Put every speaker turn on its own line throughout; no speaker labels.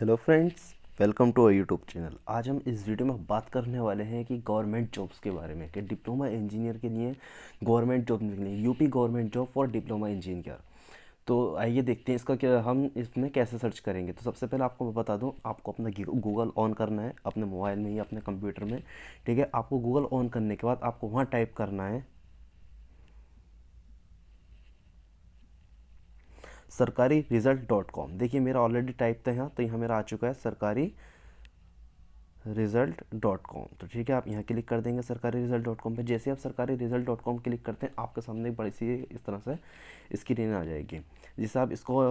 Hello friends, welcome to our YouTube channel. आज हम इस वीडियो में बात करने वाले हैं कि गवर्नमेंट जॉब्स के बारे में, कि डिप्लोमा इंजीनियर के लिए गवर्नमेंट जॉब निकली, UP government job for diploma engineer. तो आइए देखते हैं इसका क्या, हम इसमें कैसे सर्च करेंगे। तो सबसे पहले आपको मैं बता दूं, आपको अपना गूगल ऑन करना है अपने मोबाइल में या अपने कंप्यूटर में। ठीक है, आपको गूगल ऑन करने के बाद आपको वहाँ टाइप करना है सरकारी रिजल्ट डॉट कॉम। देखिए मेरा ऑलरेडी टाइप था यहाँ, तो यहाँ मेरा आ चुका है सरकारी रिजल्ट डॉट कॉम। तो ठीक है, आप यहाँ क्लिक कर देंगे सरकारी रिजल्ट डॉट कॉम पर। जैसे आप सरकारी रिजल्ट डॉट कॉम क्लिक करते हैं, आपके सामने एक बड़ी सी इस तरह से स्क्रीन आ जाएगी। जिससे आप इसको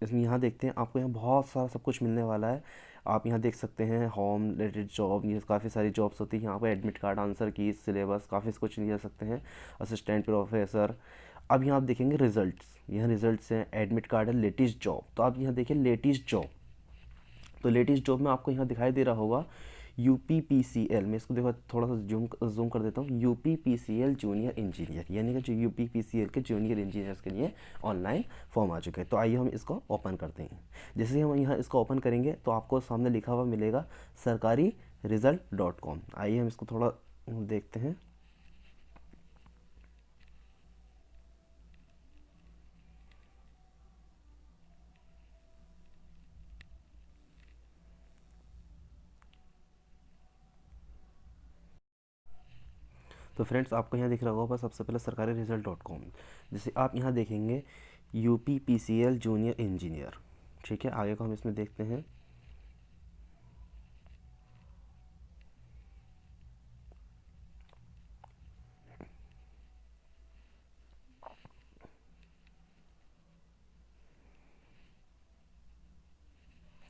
इसमें यहाँ देखते हैं, आपको यहाँ बहुत सारा सब कुछ मिलने वाला है। आप यहाँ देख सकते हैं होम रिलेटेड जॉब, ये काफ़ी सारी जॉब्स होती हैं। यहाँ पर एडमिट कार्ड, आंसर की, सिलेबस, काफ़ी कुछ ले सकते हैं, असिस्टेंट प्रोफेसर। अब यहाँ आप देखेंगे रिजल्ट्स, यहाँ रिजल्ट्स हैं, एडमिट कार्ड है, लेटेस्ट जॉब। तो आप यहाँ देखिए लेटेस्ट जॉब। तो लेटेस्ट जॉब में आपको यहाँ दिखाई दे रहा होगा यूपी पी सी एल। मैं इसको देखो थोड़ा सा जूम कर देता हूँ। UP P C L junior engineer, यानी कि जो यूपी पी सी एल के जूनियर इंजीनियर्स के लिए ऑनलाइन फॉर्म आ चुके हैं। तो आइए हम इसको ओपन करते हैं। जैसे ही हम यहाँ इसको ओपन करेंगे तो आपको सामने लिखा हुआ मिलेगा सरकारी रिजल्ट डॉट कॉम। आइए हम इसको थोड़ा देखते हैं। तो फ्रेंड्स, आपको यहाँ दिख रहा होगा सबसे पहले सरकारी रिजल्ट डॉट कॉम। जैसे आप यहाँ देखेंगे UP P C L junior engineer. ठीक है, आगे को हम इसमें देखते हैं।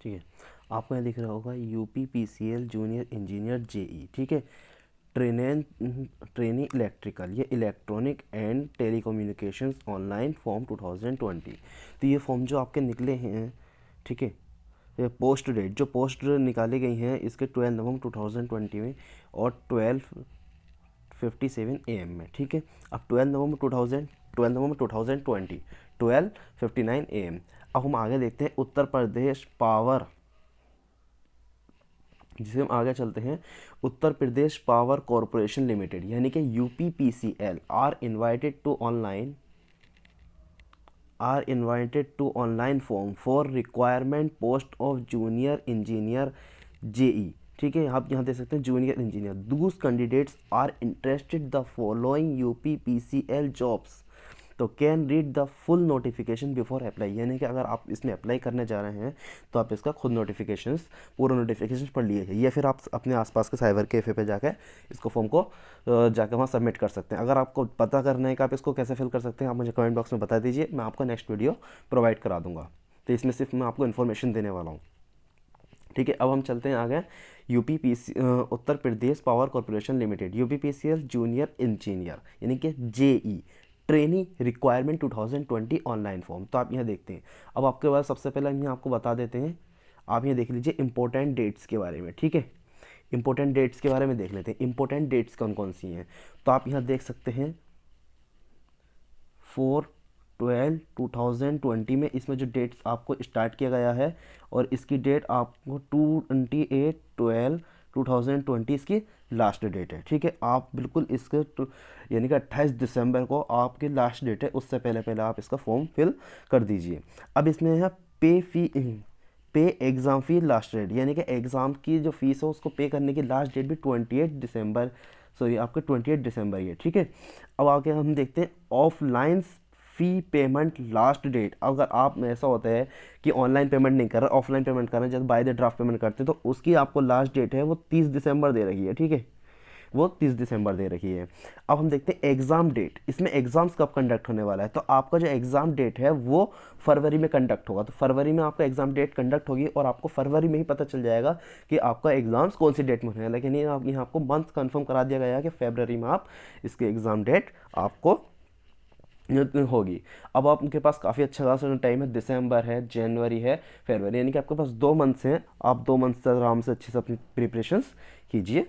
ठीक है, आपको यहाँ दिख रहा होगा UP P C L junior engineer JE. ठीक है, ट्रेन ट्रेनिंग इलेक्ट्रिकल, ये electronic and telecommunications online form 2020। तो ये फॉर्म जो आपके निकले हैं, ठीक है, ये पोस्ट डेट जो पोस्ट निकाली गई हैं इसके 12 नवंबर 2020 में और 12:57 AM में। ठीक है, अब 12 नवंबर 2020 12:59 AM। अब हम आगे देखते हैं उत्तर प्रदेश पावर, जिसे हम आगे चलते हैं। Uttar Pradesh power corporation limited यानी कि UPPCL are invited to online form for requirement post of junior engineer JE. ठीक है, आप यहाँ देख सकते हैं junior engineer. Those candidates are interested the following UPPCL jobs तो can read the full notification before apply. यानी कि अगर आप इसमें अप्लाई करने जा रहे हैं तो आप इसका खुद नोटिफिकेशंस, पूरा नोटिफिकेशन पढ़ लीजिए, या फिर आप अपने आसपास के साइबर कैफ़े पे जाकर इसको फॉर्म को जाकर वहाँ सबमिट कर सकते हैं। अगर आपको पता करना है कि आप इसको कैसे फिल कर सकते हैं, आप मुझे कमेंट बॉक्स में बता दीजिए, मैं आपको नेक्स्ट वीडियो प्रोवाइड करा दूंगा। तो इसमें सिर्फ मैं आपको इन्फॉर्मेशन देने वाला हूँ। ठीक है, अब हम चलते हैं आगे। Uttar Pradesh power corporation limited UPPCL junior engineer यानी कि JE training requirement 2020 online form. तो आप यहाँ देखते हैं। अब आपके पास सबसे पहले हम यहाँ आपको बता देते हैं, आप यहाँ देख लीजिए इंपॉर्टेंट डेट्स के बारे में। ठीक है, इंपॉर्टेंट डेट्स के बारे में देख लेते हैं। इंपॉर्टेंट डेट्स कौन कौन सी हैं, तो आप यहाँ देख सकते हैं 4/12/2020 में इसमें जो डेट्स आपको स्टार्ट किया गया है, और इसकी डेट आपको 28/12/2020 इसकी लास्ट डेट है। ठीक है, आप बिल्कुल इसके यानी कि 28 दिसंबर को आपकी लास्ट डेट है, उससे पहले पहले आप इसका फॉर्म फिल कर दीजिए। अब इसमें है पे एग्ज़ाम फी लास्ट डेट, यानी कि एग्ज़ाम की जो फीस है उसको पे करने की लास्ट डेट भी 28 दिसंबर, सॉरी आपके 28 दिसंबर ही है। ठीक है, अब आगे हम देखते हैं offline fee payment last date. अगर आप में ऐसा होता है कि ऑनलाइन पेमेंट नहीं कर रहे, ऑफलाइन पेमेंट कर रहे हैं, जैसे बाय द ड्राफ्ट पेमेंट करते हैं, तो उसकी आपको लास्ट डेट है वो 30 दिसंबर दे रही है। ठीक है, वो 30 दिसंबर दे रखी है। अब हम देखते हैं एग्ज़ाम डेट, इसमें एग्ज़ाम्स कब कंडक्ट होने वाला है। तो आपका जो एग्ज़ाम डेट है वो फरवरी में कंडक्ट होगा। तो फरवरी में आपका एग्ज़ाम डेट कंडक्ट होगी और आपको फरवरी में ही पता चल जाएगा कि आपका एग्ज़ाम्स कौन सी डेट में होने वाला है। लेकिन ये आप यहाँ आपको मंथ कंफर्म करा दिया गया है कि फरवरी में आप इसके एग्ज़ाम डेट आपको होगी। अब आपके पास काफ़ी अच्छा खासा टाइम है, दिसंबर है, जनवरी है, फरवरी, यानी कि आपके पास 2 मंथ्स हैं। आप 2 मंथ्स तक आराम से अच्छे से अपनी प्रिपरेशंस कीजिए।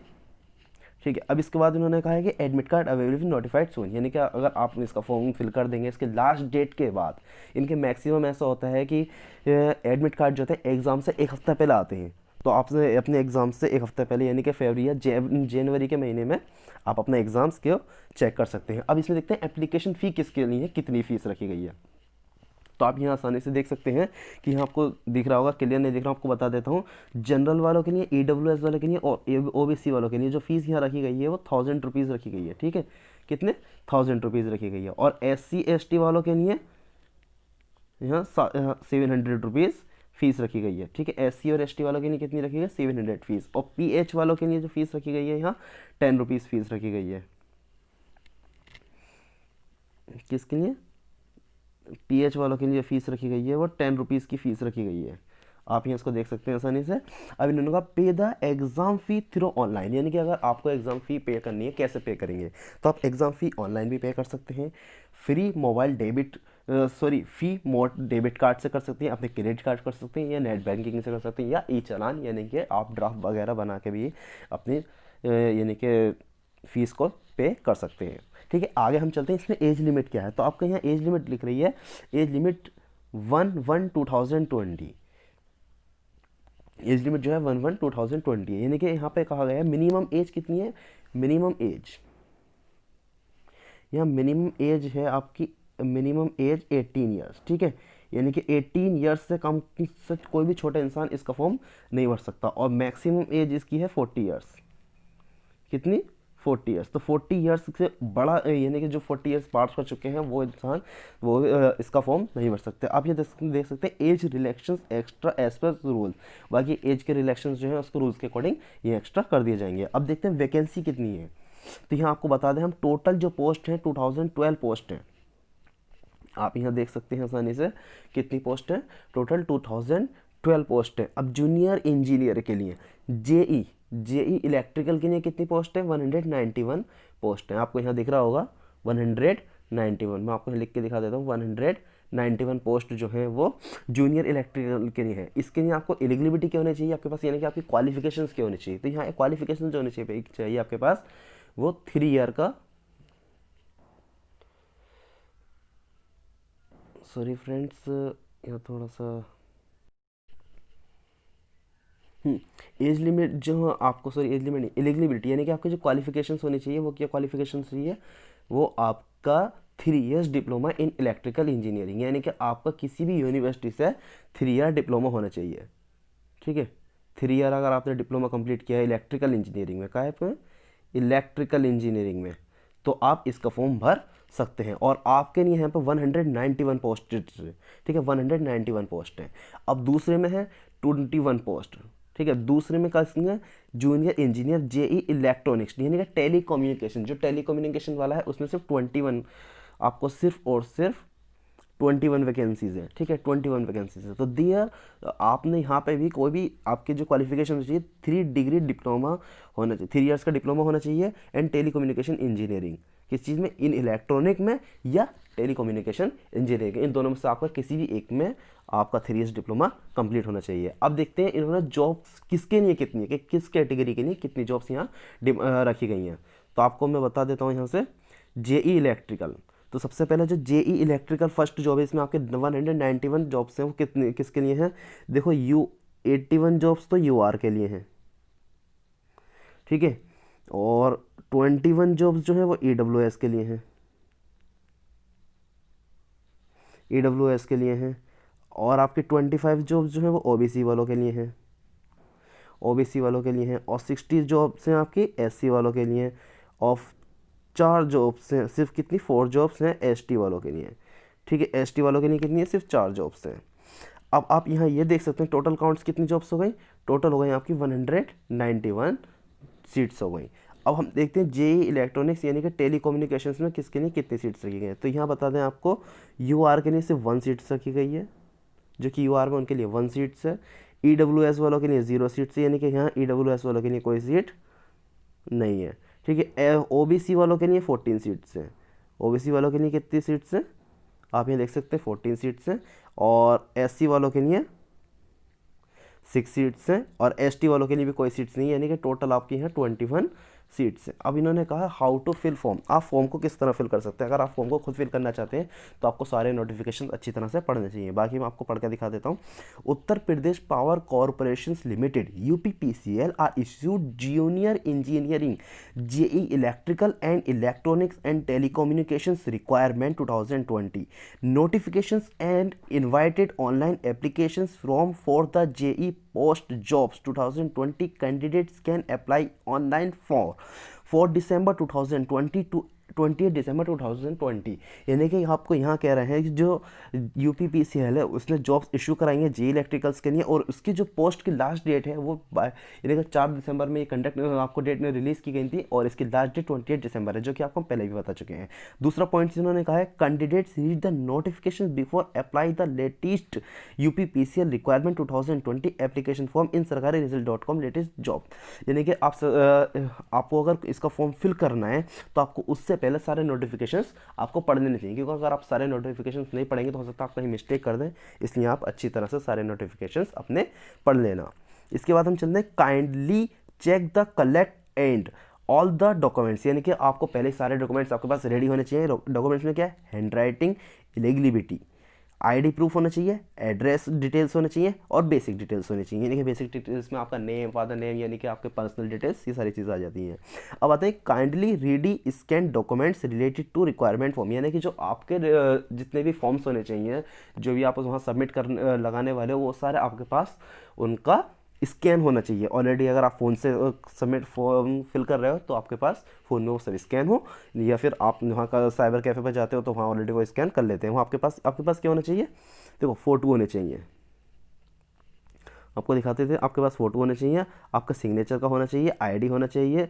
ठीक है। अब इसके बाद उन्होंने कहा है कि एडमिट कार्ड अवेलेबल नोटिफाइड सून, यानी कि अगर आप इसका फॉर्म फिल कर देंगे इसके लास्ट डेट के बाद, इनके मैक्सिमम ऐसा होता है कि एडमिट कार्ड जो होते हैं एग्ज़ाम से एक हफ्ता पहले आते हैं, तो आपने अपने एग्ज़ाम से एक हफ्ता पहले यानी कि फरवरी या जनवरी के महीने में आप अपने एग्ज़ाम्स को चेक कर सकते हैं। अब इसमें देखते हैं एप्लीकेशन फ़ी किसके लिए है, कितनी फ़ीस रखी गई है। तो आप यहाँ आसानी से देख सकते हैं कि यहाँ आपको दिख रहा होगा, क्लियर नहीं दिख रहा, आपको बता देता हूँ। जनरल वालों के लिए, EWS वालों के लिए और OBC वालों के लिए जो फीस यहाँ रखी गई है वो 1000 रुपीज़ रखी गई है। ठीक है, कितने 1000 रुपीज़ रखी गई है। और SC ST वालों के लिए यहाँ 700 रुपीज़ फीस रखी गई है। ठीक है, SC और ST वालों के लिए कितनी रखी गई है, 700 फीस। और PH वालों के लिए जो फीस रखी गई है यहाँ 10 रुपीज़ फीस रखी गई है। किसके लिए, PH वालों के लिए फीस रखी गई है वो 10 रुपीज़ की फ़ीस रखी गई है। आप यहाँ इसको देख सकते हैं आसानी से। अब इन्होंने कहा पे the exam fee through online, यानी कि अगर आपको एग्ज़ाम फ़ी पे करनी है, कैसे पे करेंगे, तो आप एग्ज़ाम फ़ी ऑनलाइन भी पे कर सकते हैं, फ्री मोबाइल डेबिट फी मोड डेबिट कार्ड से कर सकते हैं, अपने क्रेडिट कार्ड कर सकते हैं, या नेट बैंकिंग से कर सकते हैं, या ई चालान यानी कि आप ड्राफ्ट वगैरह बना के भी अपनी यानी कि फ़ीस को पे कर सकते हैं। ठीक है, आगे हम चलते हैं, इसमें एज लिमिट क्या है। तो आपका यहाँ एज लिमिट लिख रही है, एज लिमिट 1/1/2020, एज लिमिट जो है 1/1/2020 है, यानी कि यहाँ पे कहा गया है मिनिमम एज कितनी है, मिनिमम एज, यहाँ मिनिमम एज है आपकी, मिनिमम एज 18 ईयर्स। ठीक है, यानी कि 18 ईयर्स से कम से कोई भी छोटा इंसान इसका फॉर्म नहीं भर सकता। और मैक्सिमम एज इसकी है 40 ईयर्स, कितनी 40 ईयर्स। तो 40 ईयर्स से बड़ा यानी कि जो 40 ईयर्स पार कर चुके हैं वो इंसान वो इसका फॉर्म नहीं भर सकते। आप ये देख सकते हैं age relaxations extra age per rule, बाकी एज के रिलैक्शंस जो है उसको रूल्स के अकॉर्डिंग ये एक्स्ट्रा कर दिए जाएंगे। अब देखते हैं वैकेंसी कितनी है। तो यहाँ आपको बता दें हम टोटल जो पोस्ट हैं 2012 पोस्ट हैं। आप यहाँ देख सकते हैं आसानी से कितनी पोस्ट है, टोटल 2012 पोस्ट है। अब जूनियर इंजीनियर के लिए जेई इलेक्ट्रिकल के लिए कितनी पोस्ट है, 191 पोस्ट है। आपको यहाँ दिख रहा होगा 191, मैं आपको लिख के दिखा देता हूँ, 191 पोस्ट जो है वो जूनियर इलेक्ट्रिकल के लिए है। इसके लिए आपको एलिजिबिलिटी क्या होनी चाहिए आपके पास, यानी कि आपकी क्वालिफिकेशंस क्या होनी चाहिए। तो यहाँ क्वालिफिकेशन जो होनी चाहिए आपके पास वो 3 ईयर का, सॉरी फ्रेंड्स यहाँ थोड़ा सा एज लिमिट जो आपको, सॉरी एज लिमिट नहीं, एलिजिबिलिटी, यानी कि आपके जो क्वालिफिकेशंस होनी चाहिए वो क्या क्वालिफिकेशंस चाहिए, वो आपका 3 years diploma in electrical engineering, यानी कि आपका किसी भी यूनिवर्सिटी से 3 ईयर डिप्लोमा होना चाहिए। ठीक है, 3 ईयर अगर आपने डिप्लोमा कंप्लीट किया है इलेक्ट्रिकल इंजीनियरिंग में, क्या है इलेक्ट्रिकल इंजीनियरिंग में, तो आप इसका फॉर्म भर सकते हैं। और आपके लिए यहाँ पे 191 पोस्ट, ठीक है 191 पोस्ट है। अब दूसरे में है 21 पोस्ट। ठीक है, दूसरे में का जूनियर इंजीनियर जेई इलेक्ट्रॉनिक्स, यानी कि टेली कम्युनिकेशन, जो टेली कम्युनिकेशन वाला है उसमें सिर्फ 21, आपको सिर्फ और सिर्फ 21 वैकेंसीज है। ठीक है, 21 वैकेंसीज है। तो दियर आपने यहाँ पे भी कोई भी आपके जो क्वालिफिकेशन चाहिए 3 डिग्री डिप्लोमा होना चाहिए, 3 ईयर्स का डिप्लोमा होना चाहिए एंड टेली कम्युनिकेशन इंजीनियरिंग, किस चीज़ में, इन इलेक्ट्रॉनिक में या टेली कम्युनिकेशन इंजीनियरिंग, इन दोनों में से आपका किसी भी एक में आपका 3 ईयर्स डिप्लोमा कंप्लीट होना चाहिए। अब देखते हैं इन्होंने जॉब्स किसके लिए कितनी है, कि किस कैटेगरी के लिए कितनी जॉब्स यहाँ रखी गई हैं। तो आपको मैं बता देता हूँ यहाँ से, जेई इलेक्ट्रिकल, तो सबसे पहले जो जेई इलेक्ट्रिकल फर्स्ट जॉब है, इसमें आपके 191 जॉब्स हैं, वो कितने किसके लिए हैं, देखो 81 जॉब्स तो यूआर के लिए हैं। ठीक है, और 21 जॉब्स जो है वो ईडब्ल्यूएस के लिए हैं, ईडब्ल्यूएस के लिए हैं। और आपके 25 जॉब्स जो है वो ओबीसी वालों के लिए हैं, ओबीसी वालों के लिए हैं। और 60 जॉब्स हैं आपकी एससी वालों के लिए। और 4 जॉब्स हैं, सिर्फ कितनी 4 जॉब्स हैं एसटी वालों के लिए। ठीक है, एसटी वालों के लिए कितनी है, सिर्फ 4 जॉब्स हैं। अब आप यहाँ ये देख सकते हैं टोटल काउंट्स कितनी जॉब्स हो गई, टोटल हो गई आपकी 191 सीट्स हो गई। अब हम देखते हैं जेई इलेक्ट्रॉनिक्स यानी कि टेली कम्युनिकेशंस में किसके लिए कितनी सीट्स रखी गई हैं। तो यहाँ बता दें आपको यूआर के लिए सिर्फ 1 सीट्स रखी गई है, जो कि यूआर में उनके लिए 1 सीट्स है। ईडब्ल्यूएस वालों के लिए 0 सीट्स है, यानी कि यहाँ ईडब्ल्यूएस वालों के लिए कोई सीट नहीं है। ठीक है, ओबीसी वालों के लिए 14 सीट्स हैं, ओबीसी वालों के लिए कितनी सीट्स हैं, आप यहाँ देख सकते हैं 14 सीट्स हैं। और एससी वालों के लिए 6 सीट्स हैं, और एसटी वालों के लिए भी कोई सीट्स नहीं है, यानी कि टोटल आपकी यहाँ 21 सीट्स हैं। अब इन्होंने कहा हाउ टू फिल फॉर्म, आप फॉर्म को किस तरह फिल कर सकते हैं। अगर आप फॉर्म को खुद फिल करना चाहते हैं तो आपको सारे नोटिफिकेशन अच्छी तरह से पढ़ने चाहिए। बाकी मैं आपको पढ़ के दिखा देता हूँ। Uttar Pradesh power corporation limited UPPCL are issued junior engineering JE electrical and electronics and telecommunications requirement 2020 notifications and invited online applications from for the JE post jobs 2020 candidates can apply online for December 2020 to 20 दिसंबर 2020। यानी कि आपको यहाँ कह रहे हैं कि जो UPPCL है उसने जॉब्स इशू कराएंगे जे इलेक्ट्रिकल्स के लिए, और उसकी जो पोस्ट की लास्ट डेट है वो यानी कि 4 दिसंबर में ये कंडक्ट आपको डेट में रिलीज़ की गई थी, और इसकी लास्ट डेट 28 दिसंबर है, जो कि आपको पहले भी बता चुके हैं। दूसरा पॉइंट जिन्होंने कहा है candidates read the notification before apply the latest UPPCL requirement 2020 application form in sarkari-result.com latest job. यानी कि आपको अगर इसका फॉर्म फिल करना है तो आपको उससे पहले सारे नोटिफिकेशंस आपको पढ़ लेने चाहिए, क्योंकि अगर आप सारे नोटिफिकेशंस नहीं पढ़ेंगे तो हो सकता है आप कहीं मिस्टेक कर दें, इसलिए आप अच्छी तरह से सारे नोटिफिकेशंस अपने पढ़ लेना। इसके बाद हम चलते हैं kindly check the collect and all the documents, यानी कि आपको पहले सारे डॉक्यूमेंट्स आपके पास रेडी होने चाहिए। डॉक्यूमेंट्स में क्या है, hand writing, eligibility, ID proof होना चाहिए, एड्रेस डिटेल्स होने चाहिए और बेसिक डिटेल्स होनी चाहिए। यानी कि बेसिक डिटेल्स में आपका नेम, फादर नेम, यानी कि आपके पर्सनल डिटेल्स, ये सारी चीज़ें आ जाती हैं। अब आते हैं kindly ready scan documents related to requirement form, यानी कि जो आपके जितने भी फॉर्म्स होने चाहिए, जो भी आप वहाँ सबमिट कर लगाने वाले हो, वो सारे आपके पास उनका स्कैन होना चाहिए। ऑलरेडी अगर आप फ़ोन से सबमिट फॉर्म फिल कर रहे हो तो आपके पास फ़ोन में वो सब स्कैन हो, या फिर आप वहाँ का साइबर कैफ़े पर जाते हो तो वहाँ ऑलरेडी वो स्कैन कर लेते हैं। वो आपके पास क्या होना चाहिए, देखो फ़ोटो होने चाहिए, आपको दिखाते थे, आपके पास फ़ोटो होने चाहिए, आपका सिग्नेचर का होना चाहिए, आईडी होना चाहिए,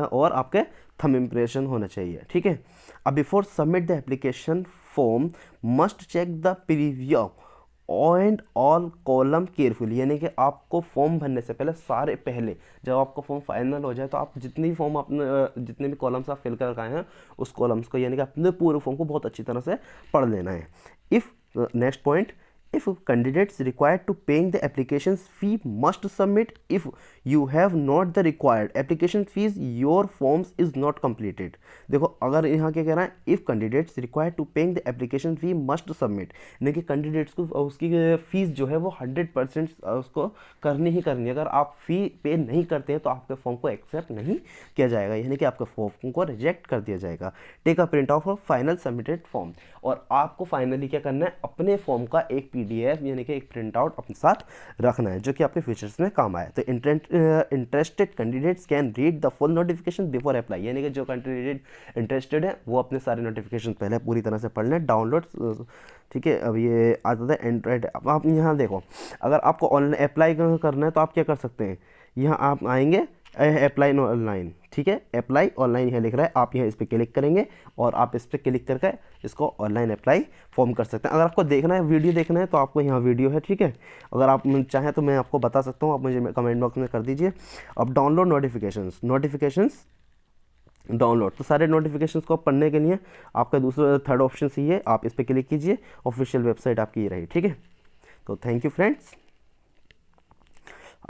और आपके थंब इम्प्रेशन होना चाहिए। ठीक है। अब before submit the application form must check the previous and all column carefully, यानी कि आपको फॉर्म भरने से पहले जब आपका फॉर्म फाइनल हो जाए तो आप जितने भी फॉर्म अपने जितने भी कॉलम्स आप फिल कर आए हैं उस कॉलम्स को, यानी कि अपने पूरे फॉर्म को बहुत अच्छी तरह से पढ़ लेना है। If next point, if candidates required to paying the application fee must submit if you have not the required application fees your forms is not completed। देखो अगर यहाँ क्या कह रहा है, if candidates required to paying the application fee must submit, यानी कि candidates को उसकी फीस जो है वो 100% उसको करनी ही करनी है। अगर आप फी पे नहीं करते हैं तो आपके फॉर्म को एक्सेप्ट नहीं किया जाएगा, यानी कि आपके फॉर्म को रिजेक्ट कर दिया जाएगा। Take a print off final submitted form, और आपको फाइनली क्या करना है, अपने फॉर्म का एक PDF यानी कि एक प्रिंट आउट अपने साथ रखना है, जो कि आपके फ्यूचर्स में काम आए। तो interested candidates can read the full notification before apply, यानी कि जो कैंडिडेट इंटरेस्टेड है वो अपने सारे नोटिफिकेशन पहले पूरी तरह से पढ़ लें, डाउनलोड। ठीक है। अब ये आता था एंड्रॉयड। अब आप यहाँ देखो, अगर आपको ऑनलाइन अप्लाई करना है तो आप क्या कर सकते हैं, यहाँ आप आएंगे अप्लाई ऑनलाइन। ठीक है, अप्लाई ऑनलाइन यहाँ लिख रहा है, आप यहाँ इस पर क्लिक करेंगे और आप इस पर क्लिक करके इसको ऑनलाइन अप्लाई फॉर्म कर सकते हैं। अगर आपको देखना है, वीडियो देखना है, तो आपको यहाँ वीडियो है। ठीक है, अगर आप चाहें तो मैं आपको बता सकता हूँ, आप मुझे कमेंट बॉक्स में कर दीजिए। अब डाउनलोड नोटिफिकेशंस डाउनलोड, तो सारे नोटिफिकेशंस को पढ़ने के लिए आपका दूसरा थर्ड ऑप्शन ही है, आप इस पर क्लिक कीजिए, ऑफिशियल वेबसाइट आपकी ये रही। ठीक है, तो थैंक यू फ्रेंड्स।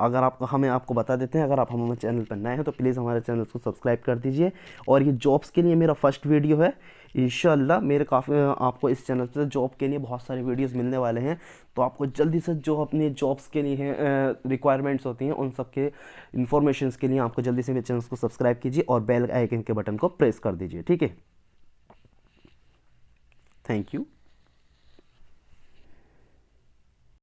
अगर आपको बता देते हैं, अगर आप हमारे चैनल पर नए हैं तो प्लीज़ हमारे चैनल को सब्सक्राइब कर दीजिए। और ये जॉब्स के लिए मेरा फर्स्ट वीडियो है, इंशाल्लाह मेरे आपको इस चैनल से जॉब के लिए बहुत सारे वीडियोस मिलने वाले हैं। तो आपको जल्दी से जो अपनी जॉब्स के लिए हैं रिक्वायरमेंट्स होती हैं उन सब के इन्फॉर्मेशंस के लिए आपको जल्दी से मेरे चैनल को सब्सक्राइब कीजिए और बेल आइकन के बटन को प्रेस कर दीजिए। ठीक है, थैंक यू।